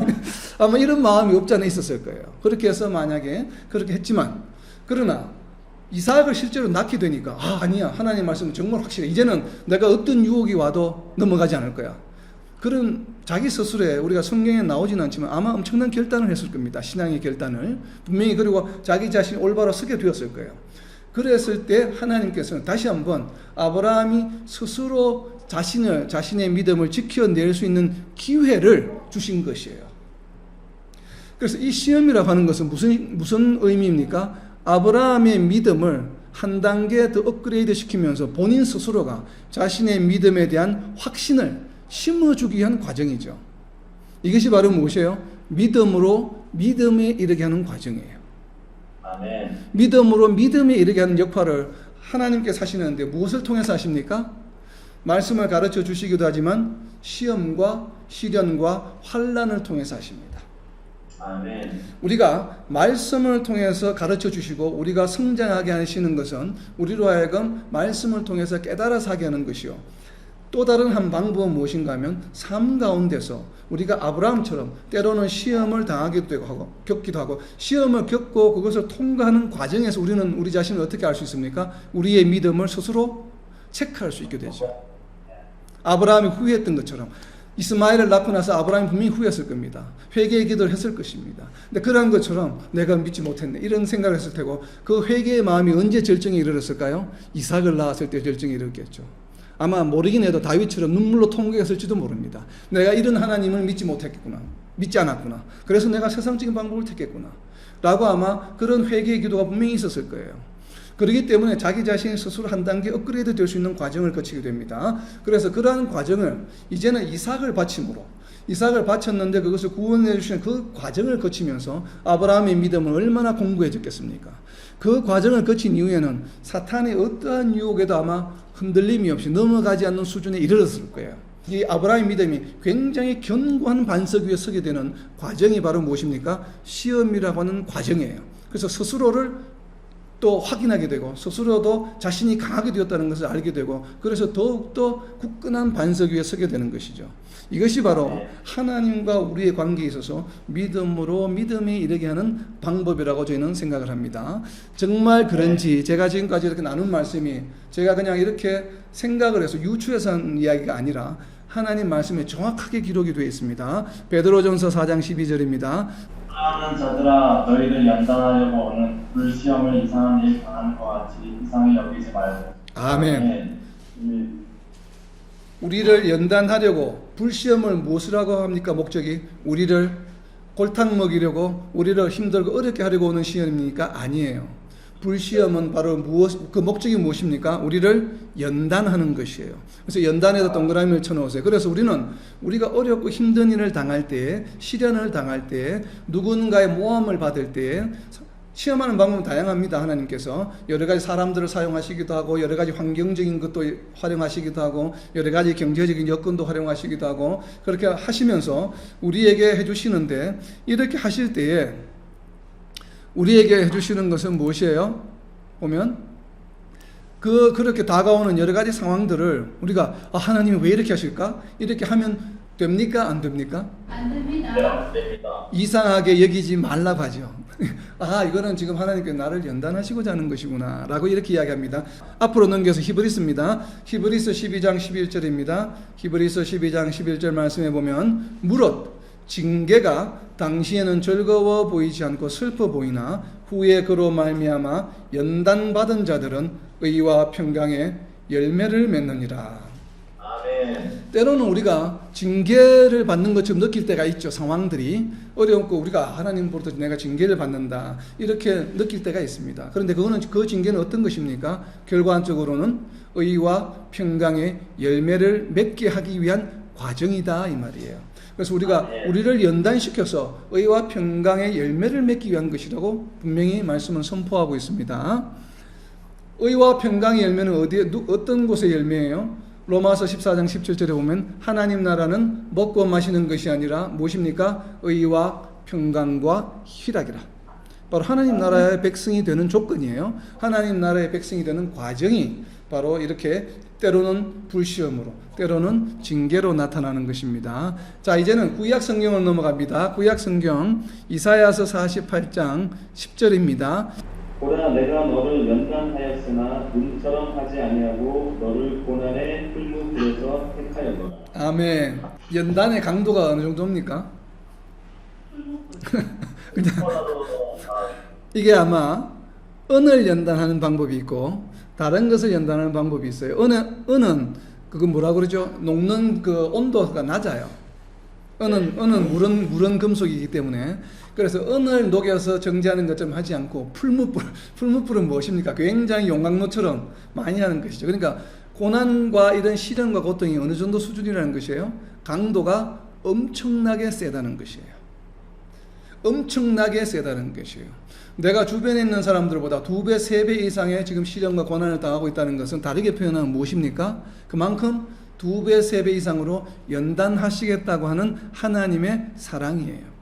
아마 이런 마음이 없지 않아 있었을 거예요. 그렇게 해서 만약에 그렇게 했지만 그러나 이삭을 실제로 낳게 되니까 아니야 하나님 말씀은 정말 확실해. 이제는 내가 어떤 유혹이 와도 넘어가지 않을 거야. 그런 자기 스스로에 우리가 성경에 나오지는 않지만 아마 엄청난 결단을 했을 겁니다. 신앙의 결단을 분명히. 그리고 자기 자신이 올바로 서게 되었을 거예요. 그랬을 때 하나님께서는 다시 한번 아브라함이 스스로 자신의 믿음을 지켜낼 수 있는 기회를 주신 것이에요. 그래서 이 시험이라고 하는 것은 무슨 의미입니까? 아브라함의 믿음을 한 단계 더 업그레이드 시키면서 본인 스스로가 자신의 믿음에 대한 확신을 심어주기 위한 과정이죠. 이것이 바로 무엇이에요? 믿음으로 믿음에 이르게 하는 과정이에요. 아멘. 믿음으로 믿음에 이르게 하는 역할을 하나님께서 하시는데 무엇을 통해서 하십니까? 말씀을 가르쳐 주시기도 하지만 시험과 시련과 환난을 통해서 하십니다. 아멘. 우리가 말씀을 통해서 가르쳐 주시고 우리가 성장하게 하시는 것은 우리로 하여금 말씀을 통해서 깨달아서 하게 하는 것이요. 또 다른 한 방법은 무엇인가 하면 삶 가운데서 우리가 아브라함처럼 때로는 시험을 당하기도 하고 겪기도 하고 시험을 겪고 그것을 통과하는 과정에서 우리는 우리 자신을 어떻게 알 수 있습니까? 우리의 믿음을 스스로 체크할 수 있게 되죠. 아브라함이 후회했던 것처럼 이스마엘을 낳고 나서 아브라함이 분명히 후회했을 겁니다. 회개의 기도를 했을 것입니다. 근데 그런 것처럼 내가 믿지 못했네 이런 생각을 했을 테고 그 회개의 마음이 언제 절정에 이르렀을까요? 이삭을 낳았을 때 절정에 이르렀겠죠. 아마 모르긴 해도 다윗처럼 눈물로 통곡했을지도 모릅니다. 내가 이런 하나님을 믿지 못했겠구나. 믿지 않았구나. 그래서 내가 세상적인 방법을 택했구나. 라고 아마 그런 회개의 기도가 분명히 있었을 거예요. 그렇기 때문에 자기 자신이 스스로 한 단계 업그레이드 될 수 있는 과정을 거치게 됩니다. 그래서 그러한 과정을 이제는 이삭을 바침으로 이삭을 바쳤는데 그것을 구원해 주시는 그 과정을 거치면서 아브라함의 믿음을 얼마나 공부해졌겠습니까? 그 과정을 거친 이후에는 사탄의 어떠한 유혹에도 아마 흔들림이 없이 넘어가지 않는 수준에 이르렀을 거예요. 이 아브라함의 믿음이 굉장히 견고한 반석 위에 서게 되는 과정이 바로 무엇입니까? 시험이라고 하는 과정이에요. 그래서 스스로를 또 확인하게 되고 스스로도 자신이 강하게 되었다는 것을 알게 되고 그래서 더욱더 굳건한 반석 위에 서게 되는 것이죠. 이것이 바로 하나님과 우리의 관계에 있어서 믿음으로 믿음에 이르게 하는 방법이라고 저희는 생각을 합니다. 정말 그런지 제가 지금까지 이렇게 나눈 말씀이 제가 그냥 이렇게 생각을 해서 유추해서 한 이야기가 아니라 하나님 말씀에 정확하게 기록이 되어 있습니다. 베드로전서 4장 12절입니다. 사랑하는 자들아 너희를 연단하려고 오는 불시험을 이상한 일 당하는 것 같이 이상히 여기지 말고. 아멘. 우리를 연단하려고 불시험을 무엇이라고 합니까? 목적이 우리를 골탕 먹이려고 우리를 힘들고 어렵게 하려고 오는 시험입니까? 아니에요. 불시험은 바로 그 목적이 무엇입니까? 우리를 연단하는 것이에요. 그래서 연단에다 동그라미를 쳐놓으세요. 그래서 우리가 어렵고 힘든 일을 당할 때, 시련을 당할 때, 누군가의 모함을 받을 때 시험하는 방법은 다양합니다. 하나님께서 여러 가지 사람들을 사용하시기도 하고 여러 가지 환경적인 것도 활용하시기도 하고 여러 가지 경제적인 여건도 활용하시기도 하고 그렇게 하시면서 우리에게 해주시는데 이렇게 하실 때에 우리에게 해주시는 것은 무엇이에요? 보면 그렇게 다가오는 여러 가지 상황들을 우리가 하나님이 왜 이렇게 하실까? 이렇게 하면 됩니까? 안 됩니까? 안 됩니다. 네, 안 됩니다. 이상하게 여기지 말라고 하죠. 이거는 지금 하나님께서 나를 연단하시고자 하는 것이구나 라고 이렇게 이야기합니다. 앞으로 넘겨서 히브리서입니다. 히브리서 12장 11절입니다. 히브리서 12장 11절 말씀해 보면 무릇 징계가 당시에는 즐거워 보이지 않고 슬퍼 보이나 후에 그로 말미암아 연단받은 자들은 의와 평강의 열매를 맺느니라. 아멘. 때로는 우리가 징계를 받는 것처럼 느낄 때가 있죠. 상황들이 어려웠고 우리가 하나님으로부터 내가 징계를 받는다 이렇게 느낄 때가 있습니다. 그런데 그 징계는 어떤 것입니까? 결과적으로는 의와 평강의 열매를 맺게 하기 위한 과정이다 이 말이에요. 그래서 우리를 연단시켜서 의와 평강의 열매를 맺기 위한 것이라고 분명히 말씀은 선포하고 있습니다. 의와 평강의 열매는 어떤 곳의 열매예요? 로마서 14장 17절에 보면 하나님 나라는 먹고 마시는 것이 아니라 무엇입니까? 의와 평강과 희락이라. 바로 하나님 나라의 백성이 되는 조건이에요. 하나님 나라의 백성이 되는 과정이 바로 이렇게 때로는 불시험으로 때로는 징계로 나타나는 것입니다. 자, 이제는 구약 성경을 넘어갑니다. 구약 성경 이사야서 48장 10절입니다. 보라 내가 너를 연단하였으나 눈처럼 하지 아니하고 너를 고난의 풀무 들에서 택하였노라. 아멘. 연단의 강도가 어느 정도입니까? 이게 아마 은을 연단하는 방법이 있고 다른 것을 연단하는 방법이 있어요. 은은 그건 뭐라 그러죠? 녹는 그 온도가 낮아요. 은은 물은 금속이기 때문에. 그래서 은을 녹여서 정지하는 것처럼 하지 않고 풀무불은 무엇입니까? 굉장히 용광로처럼 많이 하는 것이죠. 그러니까 고난과 이런 시련과 고통이 어느 정도 수준이라는 것이에요? 강도가 엄청나게 세다는 것이에요. 엄청나게 세다는 것이에요. 내가 주변에 있는 사람들보다 2배, 3배 이상의 지금 시련과 고난을 당하고 있다는 것은 다르게 표현하면 무엇입니까? 그만큼 2배, 3배 이상으로 연단하시겠다고 하는 하나님의 사랑이에요.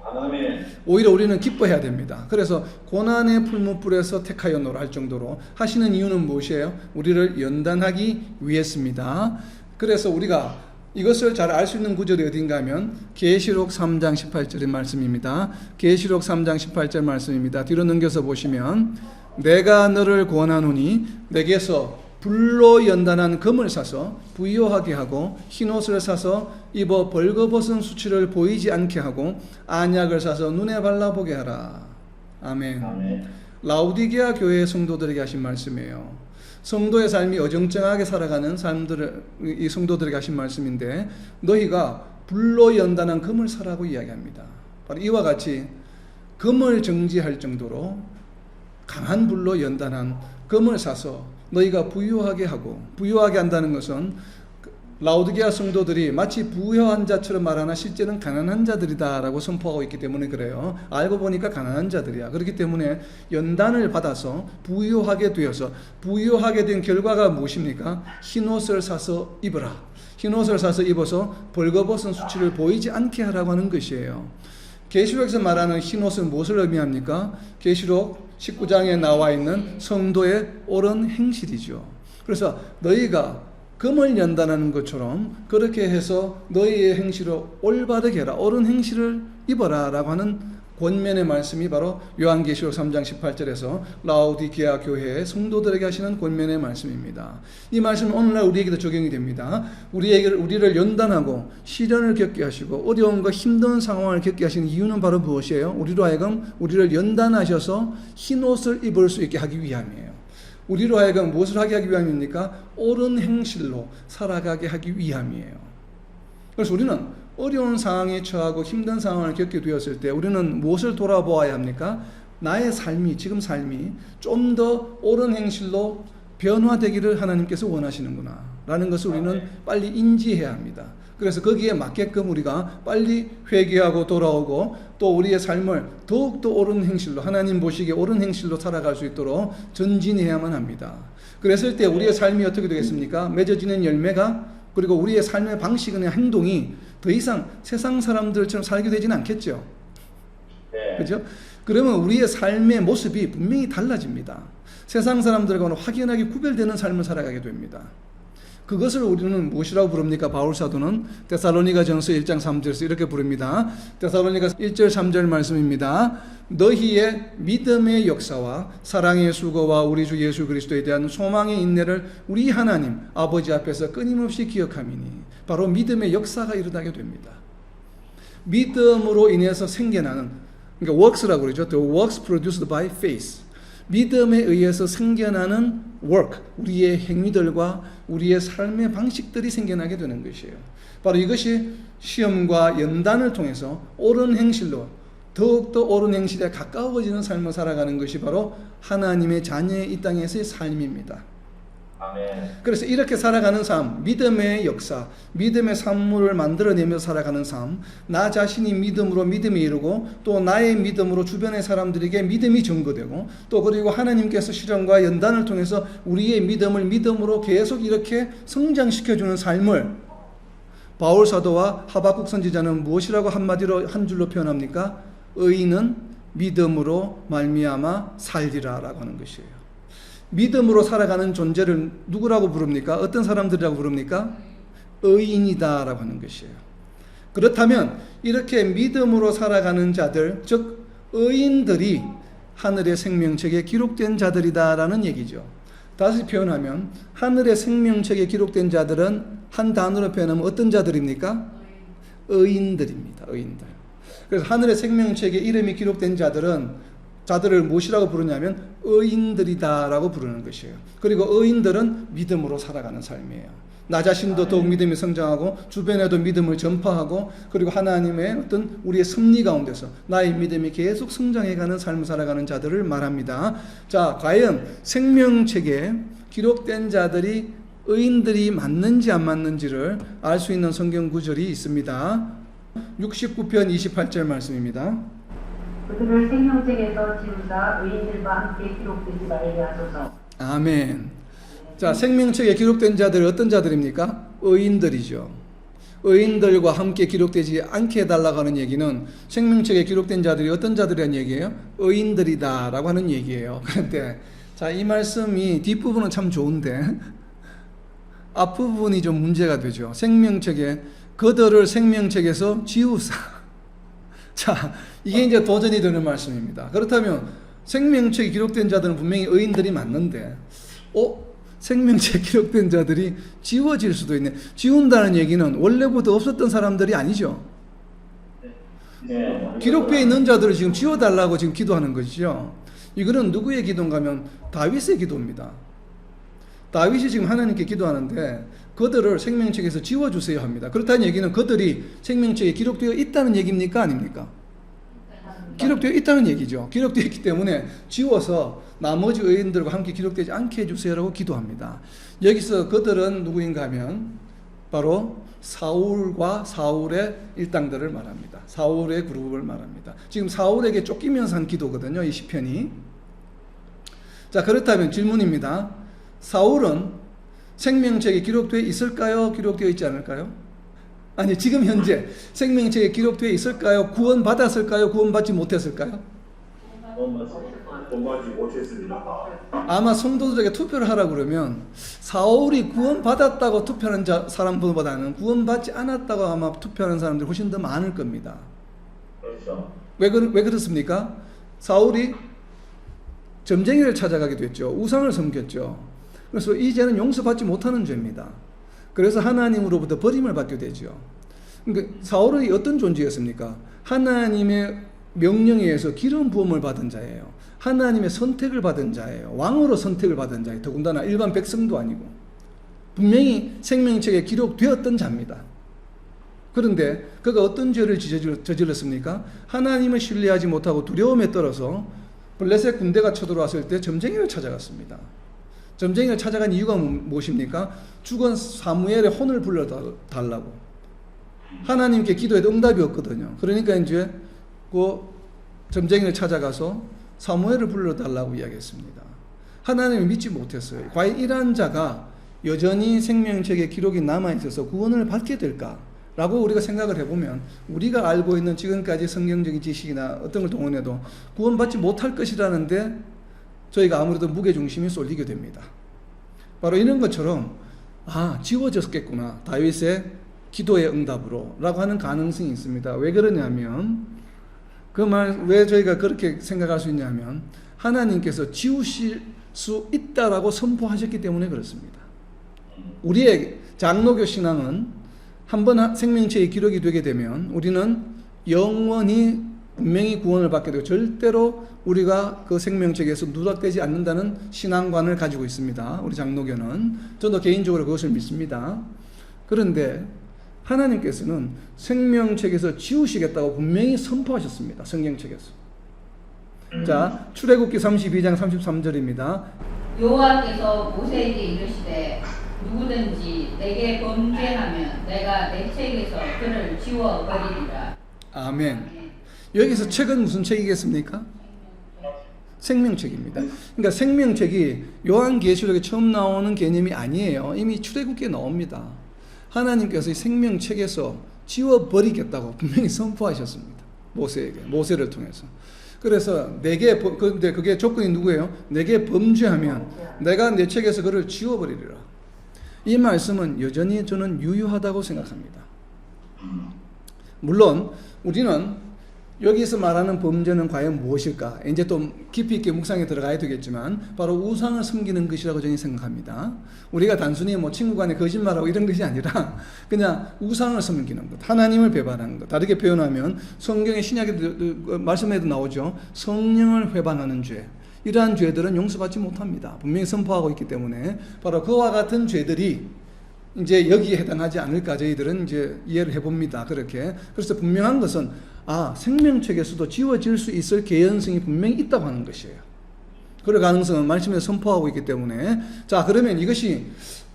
아멘. 오히려 우리는 기뻐해야 됩니다. 그래서 고난의 풀무불에서 택하였노라 할 정도로 하시는 이유는 무엇이에요? 우리를 연단하기 위해서입니다. 그래서 우리가 이것을 잘 알 수 있는 구절이 어딘가 하면 계시록 3장 18절의 말씀입니다. 계시록 3장 18절 말씀입니다. 뒤로 넘겨서 보시면 내가 너를 권하노니 내게서 불로 연단한 금을 사서 부요하게 하고 흰옷을 사서 입어 벌거벗은 수치를 보이지 않게 하고 안약을 사서 눈에 발라보게 하라. 아멘. 아멘. 라우디게아 교회의 성도들에게 하신 말씀이에요. 성도의 삶이 어정쩡하게 살아가는 이 성도들에게 하신 말씀인데 너희가 불로 연단한 금을 사라고 이야기합니다. 바로 이와 같이 금을 정지할 정도로 강한 불로 연단한 금을 사서 너희가 부유하게 하고, 부유하게 한다는 것은 라우디게아 성도들이 마치 부유한 자처럼 말하나 실제는 가난한 자들이다라고 선포하고 있기 때문에 그래요. 알고 보니까 가난한 자들이야. 그렇기 때문에 연단을 받아서 부유하게 되어서 부유하게 된 결과가 무엇입니까? 흰옷을 사서 입어라. 흰옷을 사서 입어서 벌거벗은 수치를 보이지 않게 하라고 하는 것이에요. 계시록에서 말하는 흰옷은 무엇을 의미합니까? 계시록 19장에 나와 있는 성도의 옳은 행실이죠. 그래서 너희가 금을 연단하는 것처럼 그렇게 해서 너희의 행실을 올바르게 해라. 옳은 행실을 입어라 라고 하는 권면의 말씀이 바로 요한계시록 3장 18절에서 라우디게아 교회의 성도들에게 하시는 권면의 말씀입니다. 이 말씀은 오늘날 우리에게도 적용이 됩니다. 우리를 연단하고 시련을 겪게 하시고 어려움과 힘든 상황을 겪게 하시는 이유는 바로 무엇이에요? 우리로 하여금 우리를 연단하셔서 흰옷을 입을 수 있게 하기 위함이에요. 우리로 하여금 무엇을 하게 하기 위함입니까? 옳은 행실로 살아가게 하기 위함이에요. 그래서 우리는 어려운 상황에 처하고 힘든 상황을 겪게 되었을 때 우리는 무엇을 돌아보아야 합니까? 나의 삶이, 지금 삶이 좀 더 옳은 행실로 변화되기를 하나님께서 원하시는구나 라는 것을 우리는 빨리 인지해야 합니다. 그래서 거기에 맞게끔 우리가 빨리 회개하고 돌아오고 또 우리의 삶을 더욱더 옳은 행실로, 하나님 보시기에 옳은 행실로 살아갈 수 있도록 전진해야만 합니다. 그랬을 때 우리의 삶이 어떻게 되겠습니까? 맺어지는 열매가, 그리고 우리의 삶의 방식이나 행동이 더 이상 세상 사람들처럼 살게 되지는 않겠죠. 네. 그렇죠? 그러면 우리의 삶의 모습이 분명히 달라집니다. 세상 사람들과는 확연하게 구별되는 삶을 살아가게 됩니다. 그것을 우리는 무엇이라고 부릅니까? 바울 사도는 데살로니가전서 1장 3절에서 이렇게 부릅니다. 데살로니가 1절 3절 말씀입니다. 너희의 믿음의 역사와 사랑의 수고와 우리 주 예수 그리스도에 대한 소망의 인내를 우리 하나님 아버지 앞에서 끊임없이 기억함이니 바로 믿음의 역사가 일어나게 됩니다. 믿음으로 인해서 생겨나는, 그러니까 works라고 그러죠. The works produced by faith. 믿음에 의해서 생겨나는 work, 우리의 행위들과 우리의 삶의 방식들이 생겨나게 되는 것이에요. 바로 이것이 시험과 연단을 통해서 옳은 행실로, 더욱더 옳은 행실에 가까워지는 삶을 살아가는 것이 바로 하나님의 자녀의 이 땅에서의 삶입니다. 아멘. 그래서 이렇게 살아가는 삶, 믿음의 역사, 믿음의 산물을 만들어내며 살아가는 삶, 나 자신이 믿음으로 믿음에 이르고 또 나의 믿음으로 주변의 사람들에게 믿음이 증거되고 또 그리고 하나님께서 시련과 연단을 통해서 우리의 믿음을 믿음으로 계속 이렇게 성장시켜주는 삶을 바울 사도와 하박국 선지자는 무엇이라고 한마디로 한 줄로 표현합니까? 의인은 믿음으로 말미암아 살리라라고 하는 것이에요. 믿음으로 살아가는 존재를 누구라고 부릅니까? 어떤 사람들이라고 부릅니까? 의인이다라고 하는 것이에요. 그렇다면 이렇게 믿음으로 살아가는 자들, 즉 의인들이 하늘의 생명책에 기록된 자들이다라는 얘기죠. 다시 표현하면 하늘의 생명책에 기록된 자들은 한 단어로 표현하면 어떤 자들입니까? 의인들입니다. 의인들. 그래서 하늘의 생명책에 이름이 기록된 자들을 무엇이라고 부르냐면 의인들이다라고 부르는 것이에요. 그리고 의인들은 믿음으로 살아가는 삶이에요. 나 자신도 더욱 믿음이 성장하고 주변에도 믿음을 전파하고 그리고 하나님의 어떤 우리의 섭리 가운데서 나의 믿음이 계속 성장해가는 삶을 살아가는 자들을 말합니다. 자, 과연 생명책에 기록된 자들이 의인들이 맞는지 안 맞는지를 알 수 있는 성경 구절이 있습니다. 69편 28절 말씀입니다. 그들을 생명책에서 지우사 의인들과 함께 기록되지 말게 하소서. 아멘. 자, 생명책에 기록된 자들이 어떤 자들입니까? 의인들이죠. 의인들과 함께 기록되지 않게 해달라고 하는 얘기는 생명책에 기록된 자들이 어떤 자들이라는 얘기예요? 의인들이다 라고 하는 얘기예요. 그런데 자, 이 말씀이 뒷부분은 참 좋은데 앞부분이 좀 문제가 되죠. 생명책에 그들을 생명책에서 지우사. 자, 이게 이제 도전이 되는 말씀입니다. 그렇다면 생명책에 기록된 자들은 분명히 의인들이 맞는데 생명책에 기록된 자들이 지워질 수도 있네. 지운다는 얘기는 원래부터 없었던 사람들이 아니죠. 네. 기록되어 있는 자들을 지금 지워달라고 지금 기도하는 것이죠. 이거는 누구의 기도인가 하면 다윗의 기도입니다. 다윗이 지금 하나님께 기도하는데 그들을 생명책에서 지워주세요 합니다. 그렇다는 얘기는 그들이 생명책에 기록되어 있다는 얘기입니까? 아닙니까? 기록되어 있다는 얘기죠. 기록되어 있기 때문에 지워서 나머지 의인들과 함께 기록되지 않게 해주세요라고 기도합니다. 여기서 그들은 누구인가 하면 바로 사울과 사울의 일당들을 말합니다. 사울의 그룹을 말합니다. 지금 사울에게 쫓기면서 한 기도거든요, 이 시편이. 자, 그렇다면 질문입니다. 사울은 생명책에 기록되어 있을까요? 기록되어 있지 않을까요? 아니, 지금 현재 생명책에 기록되어 있을까요? 구원받았을까요? 구원받지 못했을까요? 본받지 못했습니다. 아마 성도들에게 투표를 하라고 그러면 사울이 구원받았다고 투표하는 사람보다는 구원받지 않았다고 아마 투표하는 사람들이 훨씬 더 많을 겁니다. 그렇죠. 왜 그렇습니까? 사울이 점쟁이를 찾아가기도 했죠. 우상을 섬겼죠. 그래서 이 죄는 용서받지 못하는 죄입니다. 그래서 하나님으로부터 버림을 받게 되죠. 그러니까 사울은 어떤 존재였습니까? 하나님의 명령에 의해서 기름 부음을 받은 자예요. 하나님의 선택을 받은 자예요. 왕으로 선택을 받은 자예요. 더군다나 일반 백성도 아니고 분명히 생명책에 기록되었던 자입니다. 그런데 그가 어떤 죄를 저질렀습니까? 하나님을 신뢰하지 못하고 두려움에 떨어서 블레셋 군대가 쳐들어왔을 때 점쟁이를 찾아갔습니다. 점쟁이를 찾아간 이유가 무엇입니까? 죽은 사무엘의 혼을 불러달라고. 하나님께 기도해도 응답이 없거든요. 그러니까 이제 그 점쟁이를 찾아가서 사무엘을 불러달라고 이야기했습니다. 하나님을 믿지 못했어요. 과연 이러한 자가 여전히 생명책에 기록이 남아있어서 구원을 받게 될까? 라고 우리가 생각을 해보면 우리가 알고 있는 지금까지 성경적인 지식이나 어떤 걸 동원해도 구원받지 못할 것이라는데 저희가 아무래도 무게중심이 쏠리게 됩니다. 바로 이런 것처럼 지워졌겠구나. 다윗의 기도의 응답으로 라고 하는 가능성이 있습니다. 왜 그러냐면 그 말 왜 저희가 그렇게 생각할 수 있냐면 하나님께서 지우실 수 있다라고 선포하셨기 때문에 그렇습니다. 우리의 장로교 신앙은 한번 생명책에 기록이 되게 되면 우리는 영원히 분명히 구원을 받게 되고 절대로 우리가 그 생명책에서 누락되지 않는다는 신앙관을 가지고 있습니다. 우리 장로교는. 저도 개인적으로 그것을 믿습니다. 그런데 하나님께서는 생명책에서 지우시겠다고 분명히 선포하셨습니다. 성경책에서. 자, 출애굽기 32장 33절입니다. 여호와께서 모세에게 이르시되 누구든지 내게 범죄하면 내가 내 책에서 그를 지워버리리라. 아멘. 여기서 책은 무슨 책이겠습니까? 생명책입니다. 그러니까 생명책이 요한계시록에 처음 나오는 개념이 아니에요. 이미 출애굽기에 나옵니다. 하나님께서 이 생명책에서 지워버리겠다고 분명히 선포하셨습니다. 모세를 통해서. 그래서 근데 그게 조건이 누구예요? 내게 범죄하면 내가 내 책에서 그를 지워버리리라. 이 말씀은 여전히 저는 유효하다고 생각합니다. 물론 우리는 여기서 말하는 범죄는 과연 무엇일까? 이제 또 깊이 있게 묵상에 들어가야 되겠지만 바로 우상을 섬기는 것이라고 저는 생각합니다. 우리가 단순히 친구 간에 거짓말하고 이런 것이 아니라 그냥 우상을 섬기는 것, 하나님을 배반하는 것. 다르게 표현하면 성경의 신약의 말씀에도 나오죠. 성령을 회반하는 죄. 이러한 죄들은 용서받지 못합니다. 분명히 선포하고 있기 때문에 바로 그와 같은 죄들이 이제 여기에 해당하지 않을까 저희들은 이제 이해를 해봅니다. 그렇게. 그래서 분명한 것은 생명책에서도 지워질 수 있을 개연성이 분명히 있다고 하는 것이에요. 그럴 가능성은 말씀에서 선포하고 있기 때문에 자 그러면 이것이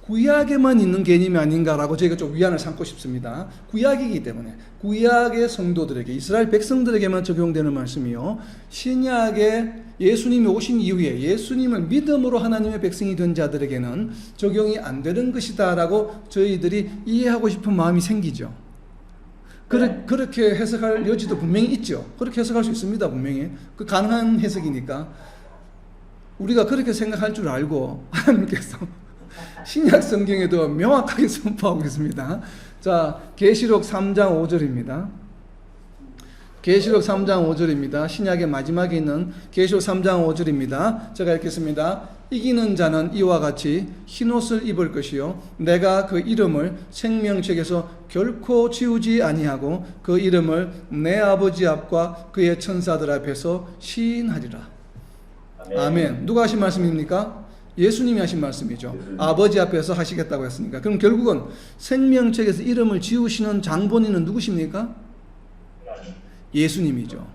구약에만 있는 개념이 아닌가라고 저희가 좀 위안을 삼고 싶습니다. 구약이기 때문에 구약의 성도들에게 이스라엘 백성들에게만 적용되는 말씀이요. 신약에 예수님이 오신 이후에 예수님을 믿음으로 하나님의 백성이 된 자들에게는 적용이 안 되는 것이다라고 저희들이 이해하고 싶은 마음이 생기죠. 그렇게 해석할 여지도 분명히 있죠. 그렇게 해석할 수 있습니다. 분명히. 그 가능한 해석이니까 우리가 그렇게 생각할 줄 알고 하나님께서 신약 성경에도 명확하게 선포하고 있습니다. 자, 계시록 3장 5절입니다. 계시록 3장 5절입니다. 신약의 마지막에 있는 계시록 3장 5절입니다. 제가 읽겠습니다. 이기는 자는 이와 같이 흰옷을 입을 것이요 내가 그 이름을 생명책에서 결코 지우지 아니하고 그 이름을 내 아버지 앞과 그의 천사들 앞에서 시인하리라. 아멘. 누가 하신 말씀입니까? 예수님이 하신 말씀이죠. 아버지 앞에서 하시겠다고 했으니까. 그럼 결국은 생명책에서 이름을 지우시는 장본인은 누구십니까? 예수님이죠.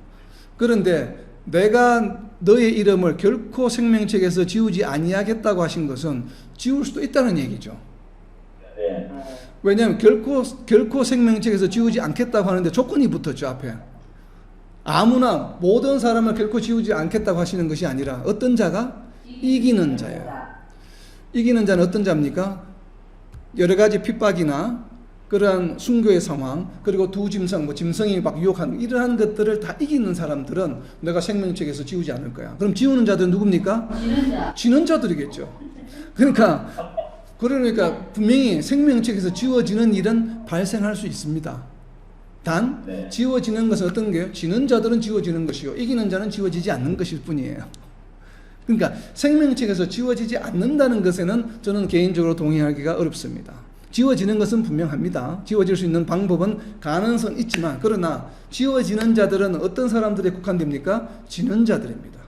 그런데 내가 너의 이름을 결코 생명책에서 지우지 아니하겠다고 하신 것은 지울 수도 있다는 얘기죠. 왜냐하면 결코 생명책에서 지우지 않겠다고 하는데 조건이 붙었죠. 앞에. 아무나 모든 사람을 결코 지우지 않겠다고 하시는 것이 아니라 어떤 자가? 이기는 자예요. 이기는 자는 어떤 자입니까? 여러 가지 핍박이나 그러한 순교의 상황, 그리고 두 짐승, 짐승이 막 유혹하는 이러한 것들을 다 이기는 사람들은 내가 생명책에서 지우지 않을 거야. 그럼 지우는 자들은 누굽니까? 지는 자들이겠죠. 그러니까 분명히 생명책에서 지워지는 일은 발생할 수 있습니다. 단 지워지는 것은 어떤 게요? 지는 자들은 지워지는 것이요 이기는 자는 지워지지 않는 것일 뿐이에요. 그러니까 생명책에서 지워지지 않는다는 것에는 저는 개인적으로 동의하기가 어렵습니다. 지워지는 것은 분명합니다. 지워질 수 있는 방법은 가능성 있지만 그러나 지워지는 자들은 어떤 사람들에 국한됩니까? 지는 자들입니다.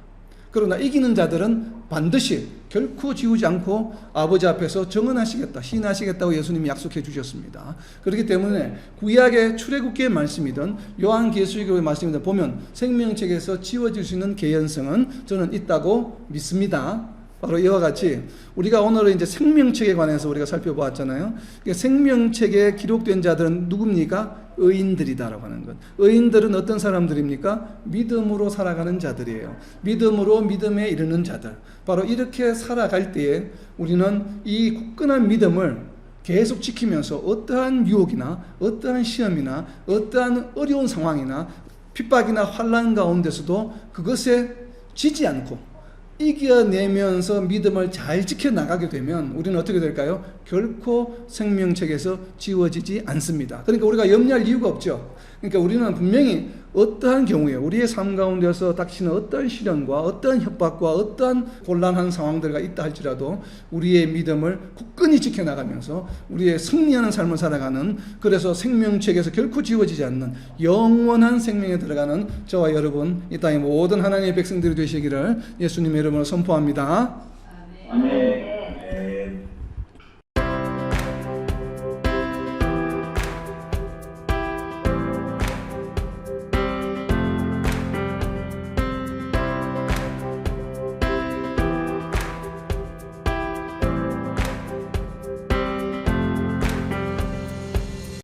그러나 이기는 자들은 반드시 결코 지우지 않고 아버지 앞에서 정언하시겠다, 시인하시겠다고 예수님이 약속해 주셨습니다. 그렇기 때문에 구약의 출애굽기의 말씀이든 요한계시록의 말씀이든 보면 생명책에서 지워질 수 있는 개연성은 저는 있다고 믿습니다. 바로 이와 같이 우리가 오늘은 이제 생명책에 관해서 우리가 살펴보았잖아요. 생명책에 기록된 자들은 누굽니까? 의인들이다라고 하는 것. 의인들은 어떤 사람들입니까? 믿음으로 살아가는 자들이에요. 믿음으로 믿음에 이르는 자들. 바로 이렇게 살아갈 때에 우리는 이 굳건한 믿음을 계속 지키면서 어떠한 유혹이나 어떠한 시험이나 어떠한 어려운 상황이나 핍박이나 환난 가운데서도 그것에 지지 않고 이겨내면서 믿음을 잘 지켜나가게 되면 우리는 어떻게 될까요? 결코 생명책에서 지워지지 않습니다. 그러니까 우리가 염려할 이유가 없죠. 그러니까 우리는 분명히 어떠한 경우에 우리의 삶 가운데서 닥치는 어떠한 시련과 어떠한 협박과 어떠한 곤란한 상황들과 있다 할지라도 우리의 믿음을 굳건히 지켜나가면서 우리의 승리하는 삶을 살아가는, 그래서 생명책에서 결코 지워지지 않는 영원한 생명에 들어가는 저와 여러분 이 땅의 모든 하나님의 백성들이 되시기를 예수님의 이름으로 선포합니다. 아멘.